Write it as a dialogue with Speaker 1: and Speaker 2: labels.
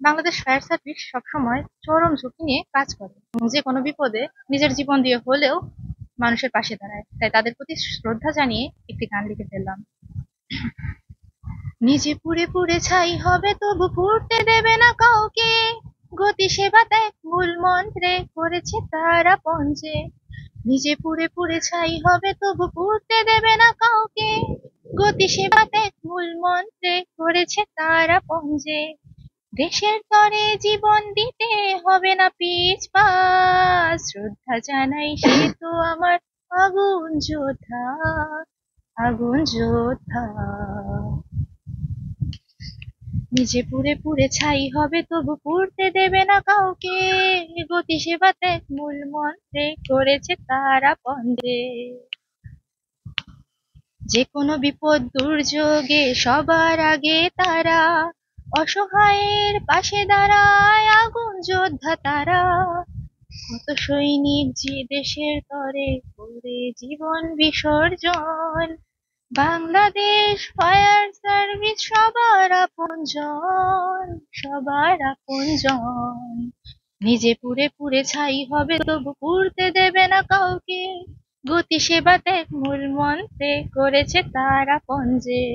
Speaker 1: Bangladesh fire service সবসময় চরম ঝুঁকি নিয়ে কাজ করে এবং যে কোনো বিপদে নিজের জীবন দিয়ে হলেও মানুষের পাশে দাঁড়ায়। তাই তাদের প্রতি শ্রদ্ধা জানিয়ে একটি গান লিখে ফেললাম। নিজে পুড়ে পুড়ে ছাই হবে তবু পুড়তে দেবে না কাউকে, গতি সেবা ত্যাগ মূল মন্ত্রে করেছে তারা পঞ্চে। নিজে পুড়ে পুড়ে ছাই হবে তবু পুড়তে দেবে না কাউকে, গতি সেবা ত্যাগ মূল মন্ত্রে করেছে তারা পঞ্চে। দেশের তরে জীবন দিতে হবে না পিছপা, শ্রদ্ধা জানাই সে তো আমার আগুন যোদ্ধা, আগুন যোদ্ধা। নিজে পুড়ে পুড়ে ছাই হবে তবু পুড়তে দেবে না কাউকে, গতি সেবা ত্যাগ মূল মন্ত্রে করেছে তারা পন্দে। যে কোনো বিপদ দুর্যোগে সবার আগে তারা অসহায়ের পাশে দাঁড়ায়, আগুন যোদ্ধা তারা। কত সৈনিক যে দেশের তরে করে জীবন বিসর্জন, বাংলাদেশ ফায়ার সার্ভিস সবার আপনজন, সবার আপনজন। নিজে পুড়ে পুড়ে ছাই হবে তবু পুড়তে দেবে না কাউকে, গতি সেবা ত্যাগ মূল মন্ত্রে করেছে তারা পঞ্জে।